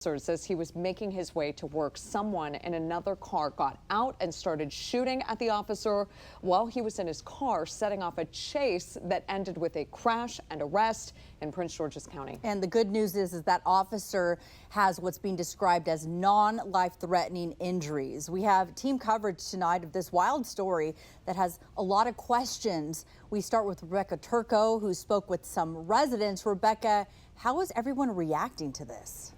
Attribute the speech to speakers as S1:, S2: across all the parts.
S1: As he was making his way to work, someone in another car got out and started shooting at the officer while he was in his car, setting off a chase that ended with a crash and arrest in Prince George's County.
S2: And the good news is that officer has what's being described as non-life-threatening injuries. We have team coverage tonight of this wild story that has a lot of questions. We start with Rebecca Turco, who spoke with some residents. Rebecca, how is everyone reacting to this?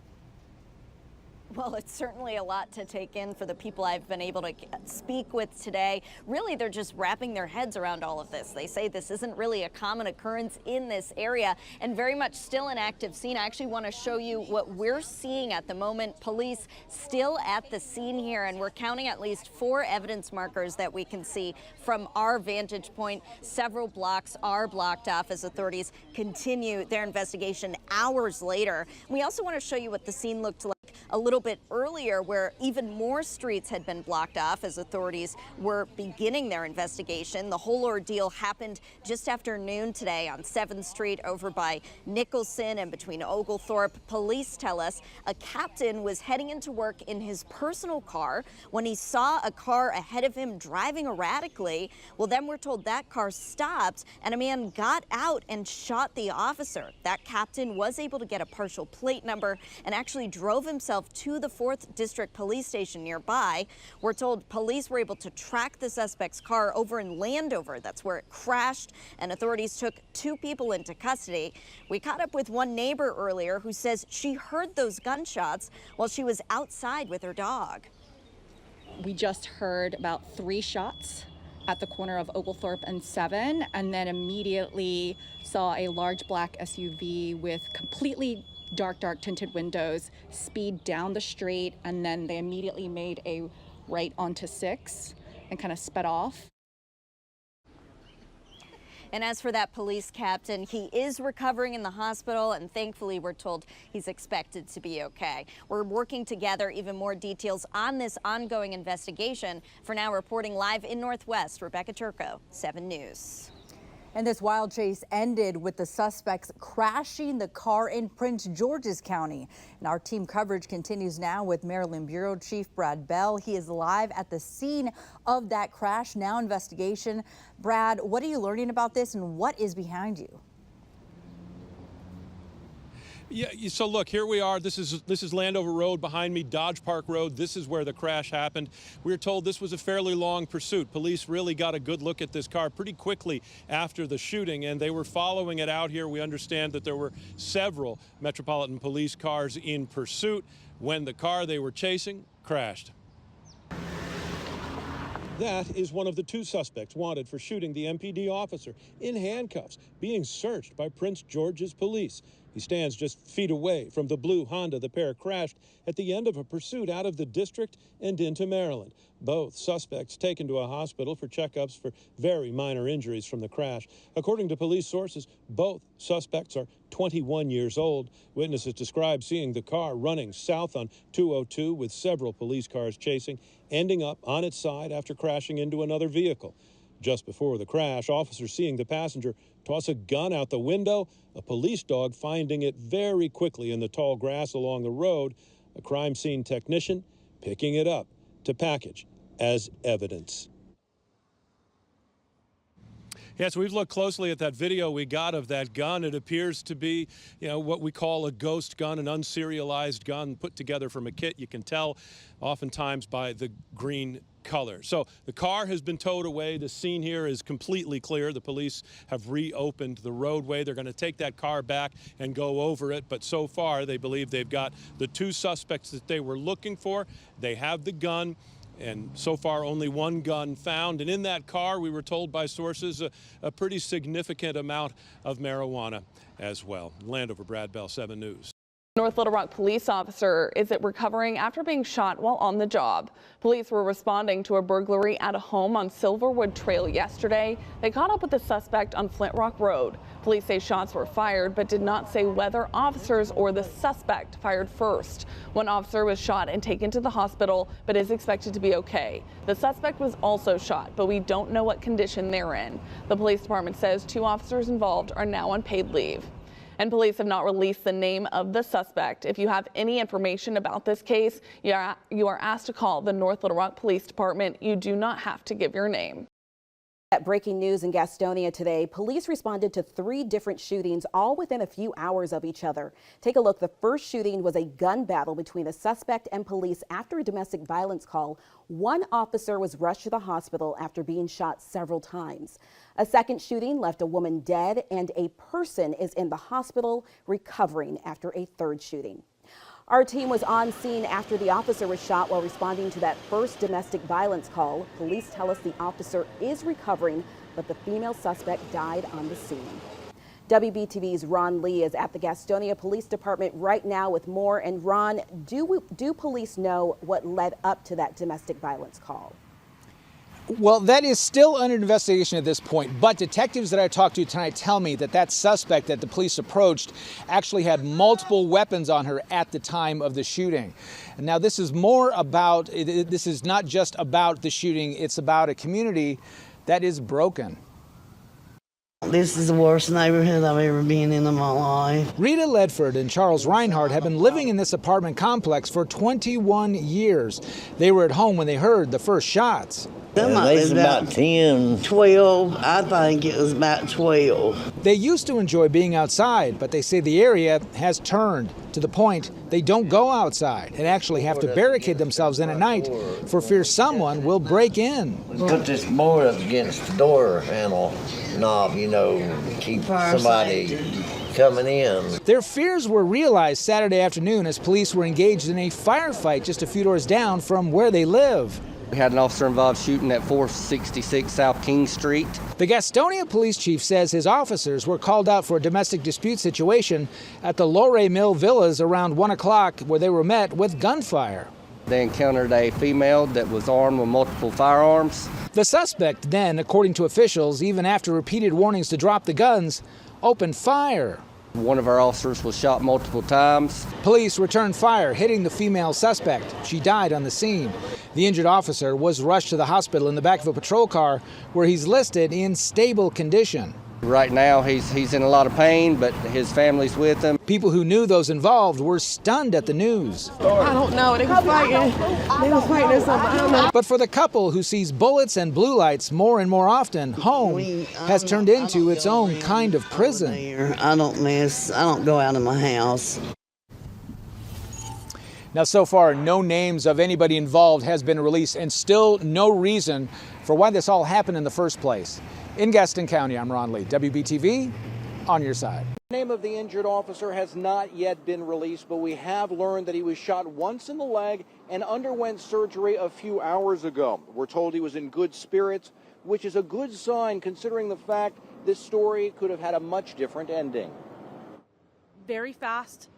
S3: Well, it's certainly a lot to take in for the people I've been able to speak with today. Really, they're just wrapping their heads around all of this. They say this isn't really a common occurrence in this area and very much still an active scene. I actually want to show you what we're seeing at the moment. Police still at the scene here, and we're counting at least 4 evidence markers that we can see from our vantage point. Several blocks are blocked off as authorities continue their investigation hours later. We also want to show you what the scene looked like a little bit earlier, where even more streets had been blocked off as authorities were beginning their investigation. The whole ordeal happened just after noon today on 7th Street over by Nicholson and between Oglethorpe. Police tell us a captain was heading into work in his personal car when he saw a car ahead of him driving erratically. Well, then we're told that car stopped and a man got out and shot the officer. That captain was able to get a partial plate number and actually drove himself to the 4th District Police Station nearby. We're told police were able to track the suspect's car over in Landover. That's where it crashed, and authorities took 2 people into custody. We caught up with one neighbor earlier who says she heard those gunshots while she was outside with her dog.
S4: We just heard about 3 shots at the corner of Oglethorpe and 7, and then immediately saw a large black SUV with completely dark tinted windows speed down the street, and then they immediately made a right onto 6 and kind of sped off.
S3: And as for that police captain, he is recovering in the hospital, and thankfully we're told he's expected to be okay. We're working together even more details on this ongoing investigation. For now, reporting live in Northwest, Rebecca Turco, 7 News.
S2: And this wild chase ended with the suspects crashing the car in Prince George's County. And our team coverage continues now with Maryland Bureau Chief Brad Bell. He is live at the scene of that crash now investigation. Brad, what are you learning about this and what is behind you?
S5: Yeah, so look, here we are. This is Landover Road behind me, Dodge Park Road. This is where the crash happened. We were told this was a fairly long pursuit. Police really got a good look at this car pretty quickly after the shooting, and they were following it out here. We understand that there were several Metropolitan Police cars in pursuit when the car they were chasing crashed. That is one of the 2 suspects wanted for shooting the MPD officer in handcuffs, being searched by Prince George's police. He stands just feet away from the blue Honda the pair crashed at the end of a pursuit out of the district and into Maryland. Both suspects taken to a hospital for checkups for very minor injuries from the crash. According to police sources, both suspects are 21 years old. Witnesses describe seeing the car running south on 202 with several police cars chasing, ending up on its side after crashing into another vehicle. Just before the crash, officers seeing the passenger toss a gun out the window, a police dog finding it very quickly in the tall grass along the road, a crime scene technician picking it up to package as evidence. Yes, we've looked closely at that video we got of that gun. It appears to be, what we call a ghost gun, an unserialized gun put together from a kit. You can tell oftentimes by the green color. So the car has been towed away. The scene here is completely clear. The police have reopened the roadway. They're going to take that car back and go over it. But so far, they believe they've got the 2 suspects that they were looking for. They have the gun. And so far, only 1 gun found. And in that car, we were told by sources, a pretty significant amount of marijuana as well. Landover, Brad Bell, 7 News.
S6: North Little Rock police officer is recovering after being shot while on the job. Police were responding to a burglary at a home on Silverwood Trail yesterday. They caught up with the suspect on Flint Rock Road. Police say shots were fired, but did not say whether officers or the suspect fired first. One officer was shot and taken to the hospital, but is expected to be okay. The suspect was also shot, but we don't know what condition they're in. The police department says 2 officers involved are now on paid leave. And police have not released the name of the suspect. If you have any information about this case, you are asked to call the North Little Rock Police Department. You do not have to give your name.
S7: At breaking news in Gastonia today, police responded to 3 different shootings, all within a few hours of each other. Take a look. The first shooting was a gun battle between a suspect and police after a domestic violence call. One officer was rushed to the hospital after being shot several times. A second shooting left a woman dead, and a person is in the hospital recovering after a third shooting. Our team was on scene after the officer was shot while responding to that first domestic violence call. Police tell us the officer is recovering, but the female suspect died on the scene. WBTV's Ron Lee is at the Gastonia Police Department right now with more. And Ron, do police know what led up to that domestic violence call?
S8: Well, that is still under investigation at this point, but detectives that I talked to tonight tell me that that suspect that the police approached actually had multiple weapons on her at the time of the shooting. And now this is this is not just about the shooting, it's about a community that is broken.
S9: This is the worst neighborhood I've ever been in my life.
S8: Rita Ledford and Charles Reinhardt have been living in this apartment complex for 21 years. They were at home when they heard the first shots.
S9: There's about 10. 12. I think it was about 12.
S8: They used to enjoy being outside, but they say the area has turned to the point they don't go outside and actually have to barricade themselves in at night for fear someone will break in.
S10: Put this board up against the door handle knob, keep somebody coming in.
S8: Their fears were realized Saturday afternoon as police were engaged in a firefight just a few doors down from where they live.
S11: We had an officer involved shooting at 466 South King Street.
S8: The Gastonia police chief says his officers were called out for a domestic dispute situation at the Lorray Mill Villas around 1 o'clock, where they were met with gunfire.
S11: They encountered a female that was armed with multiple firearms.
S8: The suspect then, according to officials, even after repeated warnings to drop the guns, opened fire.
S11: One of our officers was shot multiple times.
S8: Police returned fire, hitting the female suspect. She died on the scene. The injured officer was rushed to the hospital in the back of a patrol car, where he's listed in stable condition.
S11: Right now, he's in a lot of pain, but his family's with him.
S8: People who knew those involved were stunned at the news.
S12: I don't know. They was fighting. They was fighting or something. I don't know.
S8: But for the couple who sees bullets and blue lights more and more often, home has turned into its own kind of prison.
S9: I don't go out of my house.
S8: Now, so far, no names of anybody involved has been released, and still no reason for why this all happened in the first place. In Gaston County, I'm Ron Lee, WBTV, on your side.
S13: The name of the injured officer has not yet been released, but we have learned that he was shot once in the leg and underwent surgery a few hours ago. We're told he was in good spirits, which is a good sign considering the fact this story could have had a much different ending.
S14: Very fast.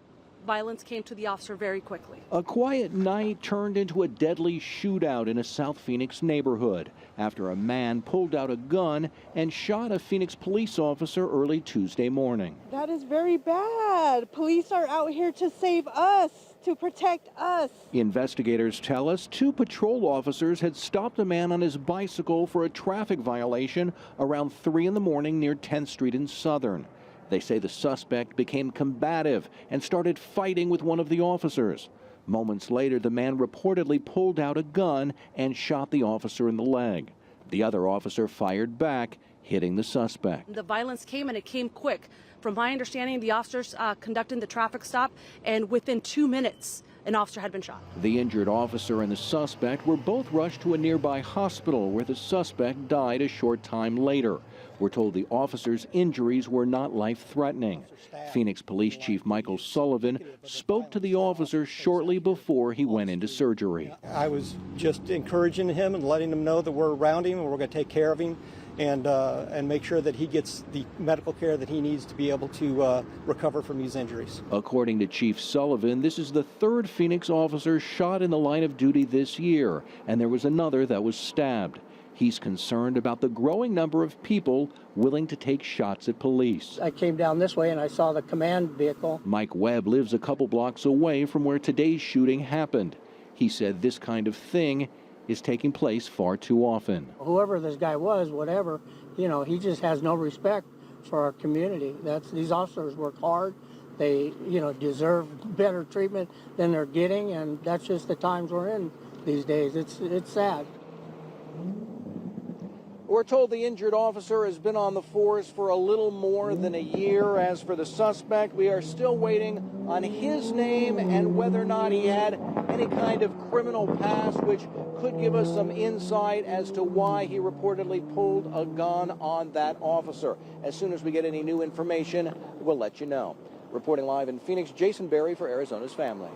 S14: Violence came to the officer very quickly.
S13: A quiet night turned into a deadly shootout in a South Phoenix neighborhood after a man pulled out a gun and shot a Phoenix police officer early Tuesday morning.
S12: That is very bad. Police are out here to save us, to protect us.
S13: Investigators tell us 2 patrol officers had stopped a man on his bicycle for a traffic violation around 3 in the morning near 10th Street in Southern. They say the suspect became combative and started fighting with one of the officers. Moments later, the man reportedly pulled out a gun and shot the officer in the leg. The other officer fired back, hitting the suspect.
S14: The violence came, and it came quick. From my understanding, the officers conducted the traffic stop, and within 2 minutes, an officer had been shot.
S13: The injured officer and the suspect were both rushed to a nearby hospital, where the suspect died a short time later. We're told the officer's injuries were not life-threatening. Phoenix Police Chief Michael Sullivan spoke to the officer shortly before he went into surgery.
S15: I was just encouraging him and letting him know that we're around him and we're going to take care of him and make sure that he gets the medical care that he needs to be able to recover from these injuries.
S13: According to Chief Sullivan, this is the 3rd Phoenix officer shot in the line of duty this year, and there was another that was stabbed. He's concerned about the growing number of people willing to take shots at police.
S16: I came down this way and I saw the command vehicle.
S13: Mike Webb lives a couple blocks away from where today's shooting happened. He said this kind of thing is taking place far too often.
S16: Whoever this guy was, whatever, he just has no respect for our community. These officers work hard. They, deserve better treatment than they're getting, and that's just the times we're in these days. It's sad.
S13: We're told the injured officer has been on the force for a little more than a year. As for the suspect, we are still waiting on his name and whether or not he had any kind of criminal past, which could give us some insight as to why he reportedly pulled a gun on that officer. As soon as we get any new information, we'll let you know. Reporting live in Phoenix, Jason Berry for Arizona's Family.